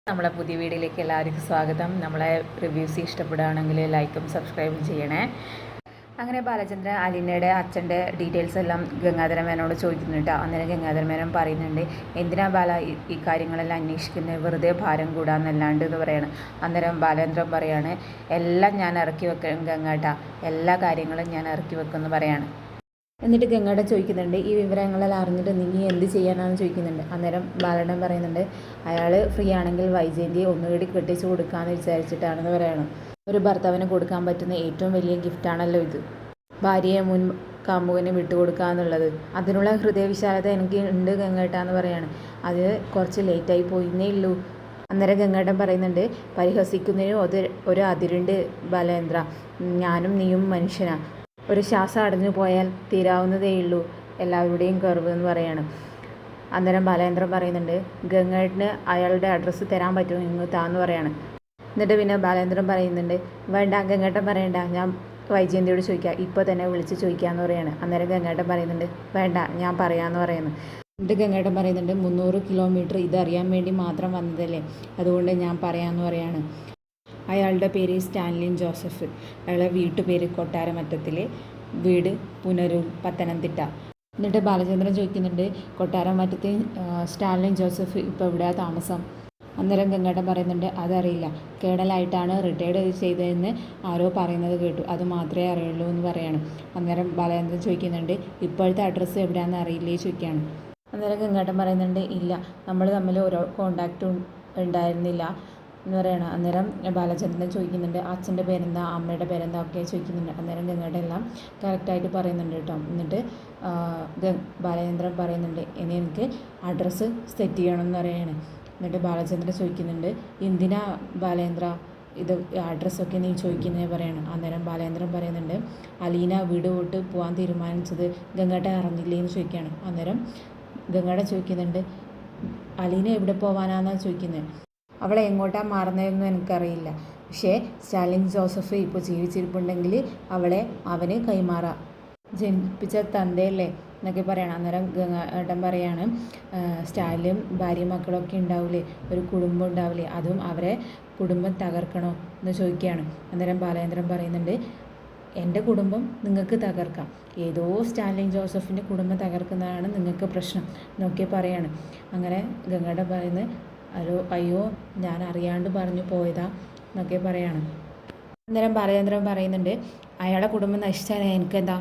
നമ്മളെ പുതിയ വീഡിയോയിലേക്ക് എല്ലാവർക്കും സ്വാഗതം. നമ്മളെ റിവ്യൂസ് ഇഷ്ടപ്പെടുകയാണെങ്കിൽ ലൈക്കും സബ്സ്ക്രൈബും ചെയ്യണേ. അങ്ങനെ ബാലചന്ദ്രൻ അലീനയുടെ അച്ഛൻ്റെ ഡീറ്റെയിൽസ് എല്ലാം ഗംഗാധര മേനോട് ചോദിക്കുന്നുണ്ട്. അന്നേരം ഗംഗാധര മേനോൻ പറയുന്നുണ്ട്, എന്തിനാ ബാല ഈ കാര്യങ്ങളെല്ലാം അന്വേഷിക്കുന്നത്, വെറുതെ ഭാരം കൂടാന്നല്ലാണ്ട് എന്ന് പറയണം. അന്നേരം ബാലേന്ദ്രൻ പറയാണ്, എല്ലാം ഞാൻ ഇറക്കി വെക്കും ഗംഗാട്ട, എല്ലാ കാര്യങ്ങളും ഞാൻ ഇറക്കി വെക്കുമെന്ന് പറയാണ്. എന്നിട്ട് ഗംഗാടൻ ചോദിക്കുന്നുണ്ട്, ഈ വിവരങ്ങളെല്ലാം അറിഞ്ഞിട്ട് നീ എന്ത് ചെയ്യാനാണെന്ന് ചോദിക്കുന്നുണ്ട്. അന്നേരം ബാലടൻ പറയുന്നുണ്ട്, അയാൾ ഫ്രീ ആണെങ്കിൽ വൈജയന്തിയെ ഒന്നുകൂടി കെട്ടിച്ചു കൊടുക്കാമെന്ന് വിചാരിച്ചിട്ടാണെന്ന് പറയണം. ഒരു ഭർത്താവിന് കൊടുക്കാൻ പറ്റുന്ന ഏറ്റവും വലിയ ഗിഫ്റ്റാണല്ലോ ഇത്, ഭാര്യയെ മുൻ കാമുകന് വിട്ടുകൊടുക്കുക എന്നുള്ളത്. അതിനുള്ള ഹൃദയവിശാലത എനിക്ക് ഉണ്ട് ഗംഗേട്ടാന്ന് പറയാണ്. അത് കുറച്ച് ലേറ്റായി പോയിന്നേ ഉള്ളൂ. അന്നേരം ഗംഗേട്ടൻ പറയുന്നുണ്ട്, പരിഹസിക്കുന്നതിനും ഒരു അതിരുണ്ട് ബാലേന്ദ്ര, ഞാനും നീയും മനുഷ്യനാ, ഒരു ശ്വാസം അടഞ്ഞു പോയാൽ തീരാവുന്നതേയുള്ളൂ എല്ലാവരുടെയും കർവ് എന്ന് പറയാണ്. അന്നേരം ബാലേന്ദ്രൻ പറയുന്നുണ്ട്, ഗംഗേട്ടന് അയാളുടെ അഡ്രസ്സ് തരാൻ പറ്റുമോ, ഇങ്ങ് താന്ന് പറയാണ്. എന്നിട്ട് പിന്നെ ബാലേന്ദ്രൻ പറയുന്നുണ്ട്, വേണ്ട ഗംഗേട്ടൻ പറയണ്ട, ഞാൻ വൈജയന്തിയോട് ചോദിക്കാം, ഇപ്പോൾ തന്നെ വിളിച്ച് ചോദിക്കാമെന്ന് പറയാണ്. അന്നേരം ഗംഗേട്ടൻ പറയുന്നുണ്ട്, വേണ്ട ഞാൻ പറയാമെന്ന് പറയുന്നു. എന്നിട്ട് ഗംഗേട്ടൻ പറയുന്നുണ്ട്, 300 കിലോമീറ്റർ ഇതറിയാൻ വേണ്ടി മാത്രം വന്നതല്ലേ, അതുകൊണ്ട് ഞാൻ പറയാമെന്ന് പറയാണ്. അയാളുടെ പേര് സ്റ്റാൻലിൻ ജോസഫ്, അയാളുടെ വീട്ടുപേര് കൊട്ടാരമറ്റത്തിലെ, വീട് പുനരൂർ, പത്തനംതിട്ട. എന്നിട്ട് ബാലചന്ദ്രൻ ചോദിക്കുന്നുണ്ട്, കൊട്ടാരമറ്റത്ത് സ്റ്റാൻലിൻ ജോസഫ് ഇപ്പോൾ എവിടെയാണ് താമസം? അന്നേരം ഗംഗേട്ടൻ പറയുന്നുണ്ട്, അതറിയില്ല, കേണലായിട്ടാണ് റിട്ടയർഡ് ചെയ്തതെന്ന് ആരോ പറയുന്നത് കേട്ടു, അത് മാത്രമേ അറിയുള്ളൂ എന്ന് പറയാണ്. അന്നേരം ബാലചന്ദ്രൻ ചോദിക്കുന്നുണ്ട്, ഇപ്പോഴത്തെ അഡ്രസ്സ് എവിടെയാണെന്ന് അറിയില്ലേ ചോദിക്കുകയാണ്. അന്നേരം ഗംഗേട്ടൻ പറയുന്നുണ്ട്, ഇല്ല, നമ്മൾ തമ്മിൽ ഓരോ കോണ്ടാക്റ്റും ഉണ്ടായിരുന്നില്ല എന്ന് പറയണം. അന്നേരം ബാലചന്ദ്രൻ ചോദിക്കുന്നുണ്ട്, അച്ഛൻ്റെ പേരെന്താ, അമ്മയുടെ പേരെന്താ ഒക്കെ ചോദിക്കുന്നുണ്ട്. അന്നേരം ഗംഗയുടെ എല്ലാം കറക്റ്റായിട്ട് പറയുന്നുണ്ട് കേട്ടോ. എന്നിട്ട് ബാലചന്ദ്രൻ പറയുന്നുണ്ട്, ഇനി എനിക്ക് അഡ്രസ്സ് സെറ്റ് ചെയ്യണം എന്ന് പറയാണ്. എന്നിട്ട് ബാലചന്ദ്രൻ ചോദിക്കുന്നുണ്ട്, എന്തിനാ ബാലേന്ദ്ര ഇത് അഡ്രസ്സൊക്കെ നീ ചോദിക്കുന്നത് പറയണം. അന്നേരം ബാലേന്ദ്രൻ പറയുന്നുണ്ട്, അലീന വീട് വിട്ട് പോകാൻ തീരുമാനിച്ചത് ഗംഗേട്ടൻ അറിഞ്ഞില്ലേ എന്ന് ചോദിക്കുകയാണ്. അന്നേരം ഗംഗേട്ടൻ ചോദിക്കുന്നുണ്ട്, അലീന എവിടെ പോകാനാണെന്നാണ് ചോദിക്കുന്നത്, അവളെ എങ്ങോട്ടാണ് മാറുന്നതെന്നും എനിക്കറിയില്ല, പക്ഷേ സ്റ്റാലിൻ ജോസഫ് ഇപ്പോൾ ജീവിച്ചിരിപ്പുണ്ടെങ്കിൽ അവളെ അവന് കൈമാറാം, ജനിപ്പിച്ച തന്തയല്ലേ എന്നൊക്കെ പറയണം. അന്നേരം ഗംഗേട്ടൻ പറയാണ്, സ്റ്റാലിനും ഭാര്യയും മക്കളൊക്കെ ഉണ്ടാവില്ലേ, ഒരു കുടുംബം ഉണ്ടാവില്ലേ, അതും അവരെ കുടുംബം തകർക്കണോ എന്ന് ചോദിക്കുകയാണ്. അന്നേരം ബാലേന്ദ്രൻ പറയുന്നുണ്ട്, എൻ്റെ കുടുംബം നിങ്ങൾക്ക് തകർക്കാം, ഏതോ സ്റ്റാലിൻ ജോസഫിൻ്റെ കുടുംബം തകർക്കുന്നതാണ് നിങ്ങൾക്ക് പ്രശ്നം എന്നൊക്കെ പറയാണ്. അങ്ങനെ ഗംഗേട്ടൻ പറയുന്നത്, അയ്യോ ഞാൻ അറിയാണ്ട് പറഞ്ഞു പോയതാ എന്നൊക്കെ പറയാണ്. അന്നേരം ബാലചന്ദ്രൻ പറയുന്നുണ്ട്, അയാളുടെ കുടുംബം നശിച്ചാൽ എനിക്കെന്താ,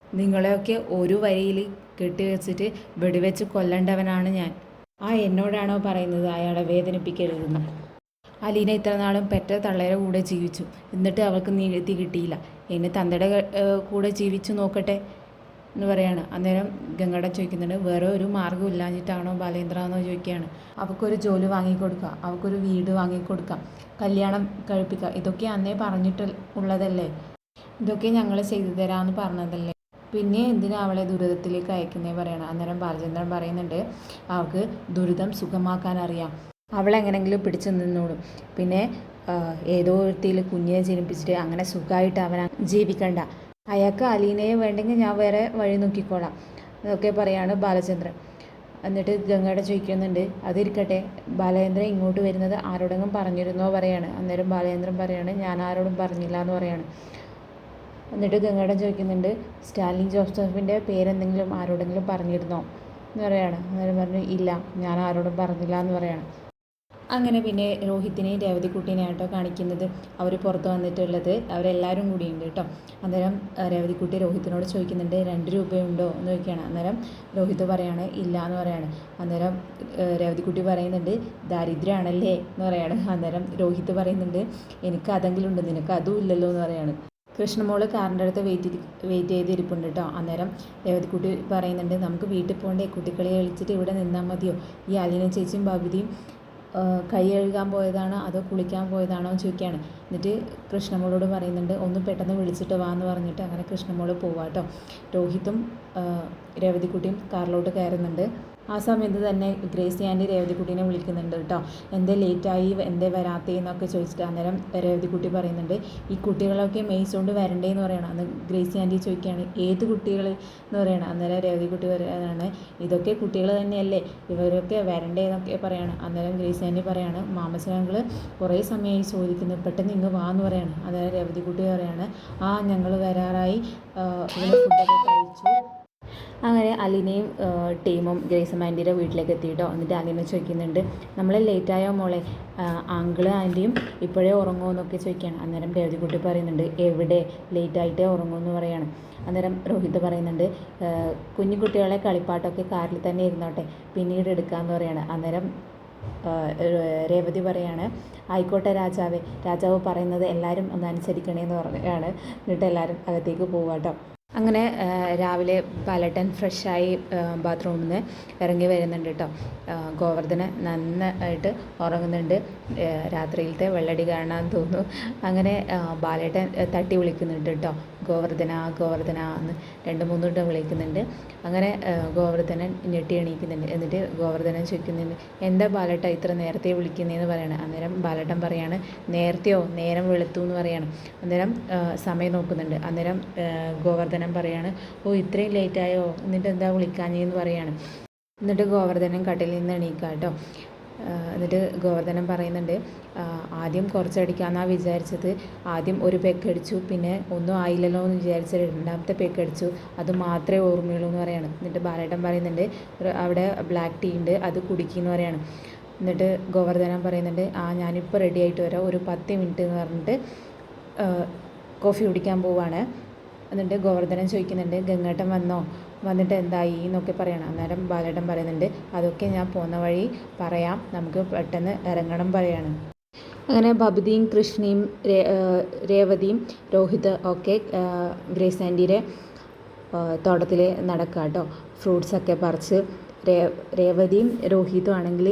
നിങ്ങളെയൊക്കെ ഒരു വരിയിൽ കെട്ടിവെച്ചിട്ട് വെടിവെച്ച് കൊല്ലേണ്ടവനാണ് ഞാൻ. എന്നോടാണോ പറയുന്നത് അയാളെ വേദനിപ്പിക്കരുതെന്ന്? അലീന ഇത്ര നാളും പെറ്റ തള്ളയുടെ കൂടെ ജീവിച്ചു, എന്നിട്ട് അവൾക്ക് നീതി കിട്ടിയില്ല, എന്നെ തന്തയുടെ കൂടെ ജീവിച്ചു നോക്കട്ടെ എന്ന് പറയാണ്. അന്നേരം ഗംഗേട്ടൻ ചോദിക്കുന്നുണ്ട്, വേറെ ഒരു മാർഗ്ഗം ഇല്ലാഞ്ഞിട്ടാണോ ബാലേന്ദ്ര എന്ന് ചോദിക്കുകയാണ്. അവൾക്കൊരു ജോലി വാങ്ങിക്കൊടുക്കുക, അവൾക്കൊരു വീട് വാങ്ങിക്കൊടുക്കാം, കല്യാണം കഴിപ്പിക്കുക, ഇതൊക്കെ അന്നേ പറഞ്ഞിട്ട് ഉള്ളതല്ലേ, ഇതൊക്കെ ഞങ്ങൾ ചെയ്തു തരാമെന്ന് പറഞ്ഞതല്ലേ, പിന്നെ എന്തിനാ അവളെ ദുരിതത്തിലേക്ക് അയക്കുന്നേ പറയണം. അന്നേരം ബാലചന്ദ്രൻ പറയുന്നുണ്ട്, അവൾക്ക് ദുരിതം സുഖമാക്കാൻ അറിയാം, അവളെങ്ങനെങ്കിലും പിടിച്ചു നിന്നോളും, പിന്നെ ഏതോ ഒരുത്തിയിൽ കുഞ്ഞിനെ ജനിപ്പിച്ചിട്ട് അങ്ങനെ സുഖമായിട്ട് അവൻ ജീവിക്കണ്ട, അയാൾക്ക് അലീനയെ വേണ്ടെങ്കിൽ ഞാൻ വേറെ വഴി നോക്കിക്കോളാം എന്നൊക്കെ പറയാണ് ബാലചന്ദ്രൻ. എന്നിട്ട് ഗംഗേട്ടൻ ചോദിക്കുന്നുണ്ട്, അതിരിക്കട്ടെ, ബാലചന്ദ്രൻ ഇങ്ങോട്ട് വരുന്നത് ആരോടെങ്കിലും പറഞ്ഞിരുന്നോ പറയാണ്. അന്നേരം ബാലചന്ദ്രൻ പറയാണ്, ഞാൻ ആരോടും പറഞ്ഞില്ല എന്ന് പറയാണ്. എന്നിട്ട് ഗംഗേട്ടൻ ചോദിക്കുന്നുണ്ട്, സ്റ്റാലിൻ ജോസഫിൻ്റെ പേരെന്തെങ്കിലും ആരോടെങ്കിലും പറഞ്ഞിരുന്നോ എന്ന് പറയാണ്. അന്നേരം പറഞ്ഞു, ഇല്ല, ഞാൻ ആരോടും പറഞ്ഞില്ല എന്ന് പറയാണ്. അങ്ങനെ പിന്നെ രോഹിത്തിനെയും രേവതിക്കുട്ടീനെയും കേട്ടോ കാണിക്കുന്നത്. അവർ പുറത്ത് വന്നിട്ടുള്ളത് അവരെല്ലാവരും കൂടിയുണ്ട് കേട്ടോ. അന്നേരം രേവതിക്കുട്ടി രോഹിത്തിനോട് ചോദിക്കുന്നുണ്ട്, 2 രൂപയുണ്ടോ എന്ന് ചോദിക്കുകയാണ്. അന്നേരം രോഹിത്ത് പറയാണ്, ഇല്ല എന്ന് പറയാണ്. അന്നേരം രേവതിക്കുട്ടി പറയുന്നുണ്ട്, ദാരിദ്ര്യമാണല്ലേ എന്ന് പറയാണ്. അന്നേരം രോഹിത്ത് പറയുന്നുണ്ട്, എനിക്ക് അതെങ്കിലും ഉണ്ട്, നിനക്ക് അതും ഇല്ലല്ലോ എന്ന് പറയാണ്. കൃഷ്ണമോള് കാറിൻ്റെ അടുത്ത് വെയിറ്റ് ചെയ്തിരിപ്പുണ്ട് കേട്ടോ. അന്നേരം രേവതിക്കുട്ടി പറയുന്നുണ്ട്, നമുക്ക് വീട്ടിൽ പോകണ്ടേ, കുട്ടികളെ കളിച്ചിട്ട് ഇവിടെ നിന്നാൽ മതിയോ, ഈ അലീന ചേച്ചിയും ബബിതിയും കൈ കഴുകാൻ പോയതാണോ അതോ കുളിക്കാൻ പോയതാണോ എന്ന് ചോദിക്കുകയാണ്. എന്നിട്ട് കൃഷ്ണമോളോട് പറയുന്നുണ്ട്, ഒന്ന് പെട്ടെന്ന് വിളിച്ചിട്ട് വാ എന്ന് പറഞ്ഞിട്ട് അങ്ങനെ കൃഷ്ണമോള് പോവാം കേട്ടോ. രോഹിത്തും രേവതിക്കുട്ടിയും കാറിലോട്ട് കയറുന്നുണ്ട്. ആ സമയത്ത് തന്നെ ഗ്രേസി ആൻറ്റി രേവതിക്കുട്ടീനെ വിളിക്കുന്നുണ്ട് കേട്ടോ. എന്തേ ലേറ്റായി, എന്തേ വരാത്തേ എന്നൊക്കെ ചോദിച്ചിട്ട്. അന്നേരം രേവതിക്കുട്ടി പറയുന്നുണ്ട് ഈ കുട്ടികളൊക്കെ മേയിച്ചുകൊണ്ട് വരണ്ടേ എന്ന് പറയണം. അന്ന് ഗ്രേസി ആൻറ്റി ചോദിക്കുകയാണ് ഏത് കുട്ടികൾ എന്ന് പറയണം. അന്നേരം രേവതിക്കുട്ടി പറയുകയാണ് ഇതൊക്കെ കുട്ടികൾ തന്നെയല്ലേ, ഇവരൊക്കെ വരണ്ടേ എന്നൊക്കെ പറയണം. അന്നേരം ഗ്രേസി ആൻറ്റി പറയാണ് മാമച്ചങ്ങൾ കുറേ സമയമായി ചോദിക്കുന്നു, പെട്ടെന്ന് ഇങ്ങ് വാ എന്ന് പറയാണ്. അന്നേരം രേവതിക്കുട്ടി പറയാണ് ഞങ്ങൾ വരാറായി, ഇവിടെ ഫുഡൊക്കെ കഴിച്ചു. അങ്ങനെ അലീനയും ടീമും ഗ്രേസ് ആൻറ്റിയുടെ വീട്ടിലേക്ക് എത്തിയിട്ടോ. എന്നിട്ട് അലീന ചോദിക്കുന്നുണ്ട് നമ്മൾ ലേറ്റായോ മോളെ, അങ്കിള് ആൻറ്റിയും ഇപ്പോഴേ ഉറങ്ങുമോ എന്നൊക്കെ ചോദിക്കുകയാണ്. അന്നേരം രേവതിക്കുട്ടി പറയുന്നുണ്ട് എവിടെ, ലേറ്റായിട്ടേ ഉറങ്ങുമെന്ന് പറയാണ്. അന്നേരം രോഹിത് പറയുന്നുണ്ട് കുഞ്ഞു കുട്ടികളെ കളിപ്പാട്ടൊക്കെ കാറിൽ തന്നെ ഇരുന്നോട്ടെ, പിന്നീട് എടുക്കാമെന്ന് പറയാണ്. അന്നേരം രേവതി പറയാണ് ആയിക്കോട്ടെ രാജാവ് പറയുന്നത് എല്ലാവരും ഒന്ന് അനുസരിക്കണേന്ന് പറയുകയാണ്. എന്നിട്ട് എല്ലാവരും അകത്തേക്ക് പോവാട്ടോ. അങ്ങനെ രാവിലെ ബാലേട്ടൻ ഫ്രഷായി ബാത്റൂമിൽ നിന്ന് ഇറങ്ങി വരുന്നുണ്ട് കേട്ടോ. ഗോവർദ്ധന നന്നായിട്ട് ഉറങ്ങുന്നുണ്ട്, രാത്രിയിലത്തെ വെള്ളടി കാണാൻ തോന്നുന്നു. അങ്ങനെ ബാലേട്ടൻ തട്ടി വിളിക്കുന്നുണ്ട് കേട്ടോ, ഗോവർദ്ധന എന്ന് 2-3 വട്ടം വിളിക്കുന്നുണ്ട്. അങ്ങനെ ഗോവർദ്ധനൻ ഞെട്ടി എണീക്കുന്നുണ്ട്. എന്നിട്ട് ഗോവർദ്ധനൻ ചോദിക്കുന്നുണ്ട് എന്താ ബാലേട്ട ഇത്ര നേരത്തെ വിളിക്കുന്നതെന്ന് പറയണം. അന്നേരം ബാലേട്ടൻ പറയാണ് നേരത്തെയോ, നേരം വെളുത്തു എന്ന് പറയാണ്. അന്നേരം സമയം നോക്കുന്നുണ്ട്. അന്നേരം ഗോവർദ്ധനൻ പറയാണ് ഇത്രയും ലേറ്റായോ, എന്നിട്ട് എന്താ വിളിക്കാഞ്ഞെന്ന് പറയാണ്. എന്നിട്ട് ഗോവർദ്ധനൻ കട്ടിലിൽ നിന്ന് എണീക്കുക കേട്ടോ. എന്നിട്ട് ഗോവർദ്ധനൻ പറയുന്നുണ്ട് ആദ്യം കുറച്ചടിക്കാമെന്നാണ് വിചാരിച്ചത്, ആദ്യം ഒരു പെക്ക് അടിച്ചു, പിന്നെ ഒന്നും ആയില്ലല്ലോ എന്ന് വിചാരിച്ച് 2ാമത്തെ പെക്ക് അടിച്ചു, അത് മാത്രമേ ഓർമ്മയുള്ളൂ എന്ന് പറയാണ്. എന്നിട്ട് ബാലേട്ടൻ പറയുന്നുണ്ട് അവിടെ ബ്ലാക്ക് ടീ ഉണ്ട്, അത് കുടിക്കുമെന്ന് പറയാണ്. എന്നിട്ട് ഗോവർദ്ധനൻ പറയുന്നുണ്ട് ഞാനിപ്പോൾ റെഡി ആയിട്ട് വരാം, ഒരു 10 മിനിറ്റ് എന്ന് പറഞ്ഞിട്ട് കോഫി കുടിക്കാൻ പോവാണ്. എന്നിട്ട് ഗോവർദ്ധനൻ ചോദിക്കുന്നുണ്ട് ഗംഗേട്ടൻ വന്നിട്ട് എന്തായി എന്നൊക്കെ പറയണം. അന്നേരം ബാലേട്ടൻ പറയുന്നുണ്ട് അതൊക്കെ ഞാൻ പോകുന്ന വഴി പറയാം, നമുക്ക് പെട്ടെന്ന് ഇറങ്ങണം പറയാണ്. അങ്ങനെ ബബിതയും കൃഷ്ണയും രേവതിയും രോഹിത് ഒക്കെ ഗ്രേസ് ആൻറ്റിയുടെ തോട്ടത്തിൽ നടക്കുക കേട്ടോ. ഫ്രൂട്ട്സൊക്കെ പറിച്ച് രേവതിയും രോഹിതും ആണെങ്കിൽ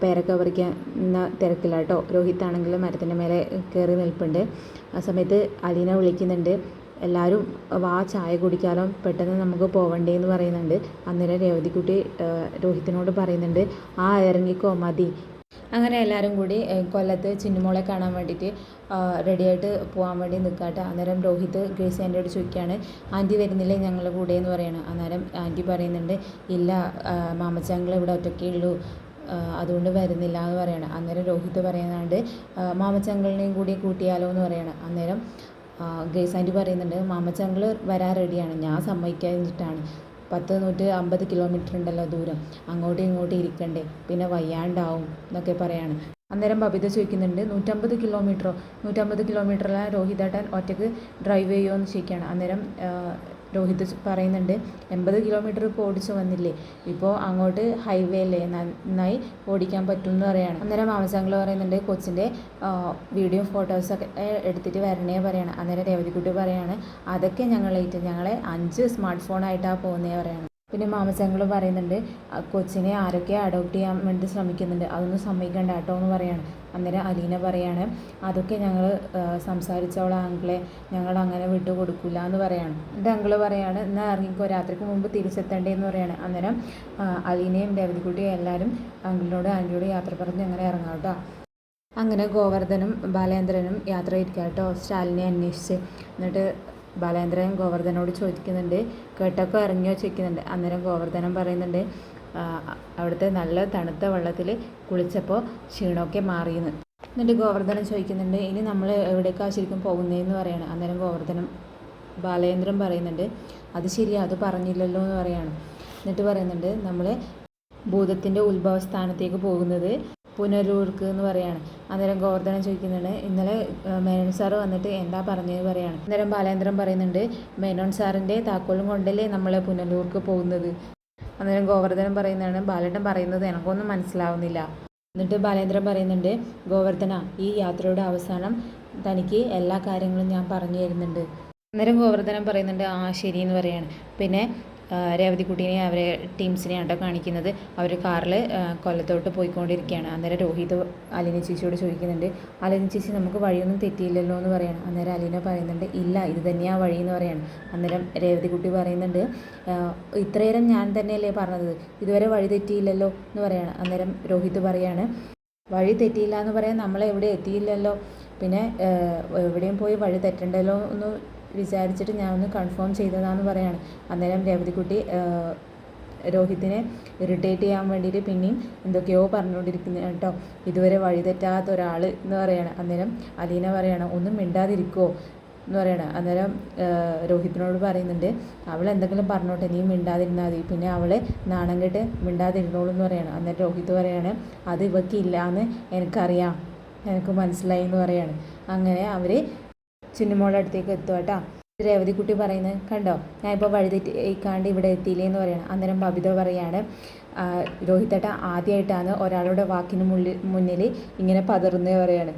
പേരക്ക പറിക്കുന്ന തിരക്കിലാട്ടോ. രോഹിത്താണെങ്കിൽ മരത്തിൻ്റെ മേലെ കയറി നിൽപ്പുണ്ട്. ആ സമയത്ത് അലീന വിളിക്കുന്നുണ്ട് എല്ലാവരും വാ ചായ കുടിക്കാലോ, പെട്ടെന്ന് നമുക്ക് പോവണ്ടേ എന്ന് പറയുന്നുണ്ട്. അന്നേരം രേവതിക്കുട്ടി രോഹിത്തിനോട് പറയുന്നുണ്ട് ഇറങ്ങിക്കോ മതി. അങ്ങനെ എല്ലാവരും കൂടി കൊല്ലത്ത് ചിന്നുമോളെ കാണാൻ വേണ്ടിയിട്ട് റെഡിയായിട്ട് പോകാൻ വേണ്ടി നിൽക്കാട്ടെ. അന്നേരം രോഹിത് ഗ്രേസി ആൻറ്റിയോട് ചോദിക്കുകയാണ് ആൻറ്റി വരുന്നില്ലേ ഞങ്ങളുടെ കൂടെ എന്ന് പറയണം. അന്നേരം ആൻറ്റി പറയുന്നുണ്ട് ഇല്ല മാമച്ചാങ്ങൾ ഇവിടെ ഒറ്റയ്ക്കേ ഉള്ളൂ, അതുകൊണ്ട് വരുന്നില്ല എന്ന് പറയണം. അന്നേരം രോഹിത് പറയുന്നുണ്ട് മാമച്ചങ്ങളിനെയും കൂടി കൂട്ടിയാലോ എന്ന് പറയണം. അന്നേരം ഗ്രേസ് ആൻറ്റി പറയുന്നുണ്ട് മാമച്ചങ്ങൾ വരാൻ റെഡിയാണ്, ഞാൻ സമ്മതിക്കാതിട്ടാണ്, 150 കിലോമീറ്റർ ഉണ്ടല്ലോ ദൂരം, അങ്ങോട്ടും ഇങ്ങോട്ടും ഇരിക്കണ്ടേ, പിന്നെ വയ്യാണ്ടാവും എന്നൊക്കെ പറയാണ്. അന്നേരം ബബിത ചോദിക്കുന്നുണ്ട് 150 കിലോമീറ്ററോ, 150 കിലോമീറ്ററിലാണ് രോഹിതേട്ടൻ ഒറ്റയ്ക്ക് ഡ്രൈവ് ചെയ്യുമോ എന്ന് ചോദിക്കുകയാണ്. അന്നേരം രോഹിത് പറയുന്നുണ്ട് 80 കിലോമീറ്റർ ഇപ്പോൾ ഓടിച്ച് വന്നില്ലേ, ഇപ്പോൾ അങ്ങോട്ട് ഹൈവേ അല്ലേ, നന്നായി ഓടിക്കാൻ പറ്റും എന്ന് പറയുകയാണ്. അന്നേരം മാമച്ചാങ്ങൾ പറയുന്നുണ്ട് കൊച്ചിൻ്റെ വീഡിയോ ഫോട്ടോസൊക്കെ എടുത്തിട്ട് വരണേ പറയണം. അന്നേരം രേവതിക്കുട്ടി പറയാണ് അതൊക്കെ ഞങ്ങളെ 5 സ്മാർട്ട് ഫോണായിട്ടാണ് പോകുന്നേ പറയണം. പിന്നെ മാമച്ചാങ്ങൾ പറയുന്നുണ്ട് കൊച്ചിനെ ആരൊക്കെ അഡോപ്റ്റ് ചെയ്യാൻ വേണ്ടി ശ്രമിക്കുന്നുണ്ട്, അതൊന്നും സമ്മതിക്കണ്ട കേട്ടോ എന്ന് പറയാണ്. അന്നേരം അലീന പറയാണ് അതൊക്കെ ഞങ്ങൾ സംസാരിച്ചോളാം അങ്കിളെ, ഞങ്ങൾ അങ്ങനെ വിട്ടു കൊടുക്കില്ല എന്ന് പറയാണ്. എൻ്റെ അങ്കിള് പറയാണ് എന്നാൽ ഇറങ്ങിക്കോ, രാത്രിക്ക് മുമ്പ് തിരിച്ചെത്തേണ്ടതെന്ന് പറയാണ്. അന്നേരം അലീനയും രേവതിക്കുട്ടിയും എല്ലാവരും അങ്കിളിനോട് ആൻറ്റിയോട് യാത്ര പറഞ്ഞ് അങ്ങനെ ഇറങ്ങാം കേട്ടോ. അങ്ങനെ ഗോവർദ്ധനും ബാലേന്ദ്രനും യാത്ര ഇരിക്കുക കേട്ടോ സ്റ്റാലിനെ അന്വേഷിച്ച്. എന്നിട്ട് ബാലേന്ദ്രൻ ഗോവർദ്ധനോട് ചോദിക്കുന്നുണ്ട് കേട്ടൊക്കെ ഇറങ്ങിയോ ചോദിക്കുന്നുണ്ട്. അന്നേരം ഗോവർദ്ധനം പറയുന്നുണ്ട് അവിടുത്തെ നല്ല തണുത്ത വെള്ളത്തിൽ കുളിച്ചപ്പോൾ ക്ഷീണമൊക്കെ മാറിയെന്ന്. എന്നിട്ട് ഗോവർദ്ധനം ചോദിക്കുന്നുണ്ട് ഇനി നമ്മൾ എവിടേക്കാണ് ശരിക്കും പോകുന്നതെന്ന് പറയാണ്. അന്നേരം ബാലേന്ദ്രൻ പറയുന്നുണ്ട് അത് ശരിയാ, അത് പറഞ്ഞില്ലല്ലോ എന്ന് പറയാണ്. എന്നിട്ട് പറയുന്നുണ്ട് നമ്മൾ ഭൂതത്തിൻ്റെ ഉത്ഭവസ്ഥാനത്തേക്ക് പോകുന്നത് പുനലൂർക്ക് എന്ന് പറയാണ്. അന്നേരം ഗോവർദ്ധനം ചോദിക്കുന്നുണ്ട് ഇന്നലെ മേനോൻ സാറ് വന്നിട്ട് എന്താ പറഞ്ഞത് പറയാണ്. അന്നേരം ബാലേന്ദ്രൻ പറയുന്നുണ്ട് മേനോൻ സാറിൻ്റെ താക്കോലും കൊണ്ടല്ലേ നമ്മൾ പുനലൂർക്ക് പോകുന്നത്. അന്നേരം ഗോവർദ്ധനം പറയുന്നതാണ് ബാലേട്ടൻ പറയുന്നത് എനിക്കൊന്നും മനസ്സിലാവുന്നില്ല. എന്നിട്ട് ബാലേന്ദ്രൻ പറയുന്നുണ്ട് ഗോവർദ്ധന ഈ യാത്രയുടെ അവസാനം തനിക്ക് എല്ലാ കാര്യങ്ങളും ഞാൻ പറഞ്ഞു തരുന്നുണ്ട്. അന്നേരം ഗോവർദ്ധനം പറയുന്നുണ്ട് ശരി എന്ന് പറയാണ്. പിന്നെ രേവതിക്കുട്ടീനെ അവരെ ടീംസിനെയാണ് കേട്ടോ കാണിക്കുന്നത്. അവർ കാറിൽ കൊല്ലത്തോട്ട് പോയിക്കൊണ്ടിരിക്കുകയാണ്. അന്നേരം രോഹിത് അലീന ചേച്ചിയോട് ചോദിക്കുന്നുണ്ട്, അലീന ചേച്ചി നമുക്ക് വഴിയൊന്നും തെറ്റിയില്ലല്ലോ എന്ന് പറയണം. അന്നേരം അലീന പറയുന്നുണ്ട്, ഇല്ല ഇത് തന്നെയാണ് വഴി എന്ന് പറയാണ്. അന്നേരം രേവതിക്കുട്ടി പറയുന്നുണ്ട്, ഇത്രയേരം ഞാൻ തന്നെയല്ലേ പറഞ്ഞത്, ഇതുവരെ വഴി തെറ്റിയില്ലല്ലോ എന്ന് പറയാണ്. അന്നേരം രോഹിത് പറയാണ്, വഴി തെറ്റിയില്ല എന്ന് പറയാൻ നമ്മളെവിടെ എത്തിയില്ലല്ലോ, പിന്നെ എവിടെയും പോയി വഴി തെറ്റണ്ടല്ലോ എന്ന് വിചാരിച്ചിട്ട് ഞാൻ ഒന്ന് കൺഫേം ചെയ്തതാണെന്ന് പറയാണ്. അന്നേരം രേവതിക്കുട്ടി രോഹിത്തിനെ ഇറിറ്റേറ്റ് ചെയ്യാൻ വേണ്ടിയിട്ട് പിന്നെയും എന്തൊക്കെയോ പറഞ്ഞുകൊണ്ടിരിക്കുന്നു കേട്ടോ. ഇതുവരെ വഴി തെറ്റാത്ത ഒരാൾ എന്ന് പറയാണ്. അന്നേരം അലീന പറയാണ്, ഒന്നും മിണ്ടാതിരിക്കുമോ എന്ന് പറയണം. അന്നേരം രോഹിത്തിനോട് പറയുന്നുണ്ട്, അവൾ എന്തെങ്കിലും പറഞ്ഞോട്ടെ, നീ മിണ്ടാതിരുന്നാൽ മതി, പിന്നെ അവൾ നാണം കെട്ട് മിണ്ടാതിരുന്നോളൂ എന്ന് പറയണം. അന്നേരം രോഹിത്ത് പറയാണ്, അത് ഇവക്കില്ല എന്ന് എനിക്കറിയാം, എനിക്ക് മനസ്സിലായി എന്ന് പറയാണ്. അങ്ങനെ അവർ ചിന്നുമോളുടെ അടുത്തേക്ക് എത്തുക കേട്ടോ. രേവതിക്കുട്ടി പറയുന്നത് കണ്ടോ, ഞാൻ ഇപ്പോൾ വഴി തെറ്റിക്കാണ്ട് ഇവിടെ എത്തിയില്ലേ എന്ന് പറയണം. അന്നേരം ബബിത പറയാണ്, രോഹിത്തേട്ട ആദ്യമായിട്ടാണ് ഒരാളുടെ വാക്കിന് മുന്നിൽ ഇങ്ങനെ പതറുന്നേ പറയാണ്.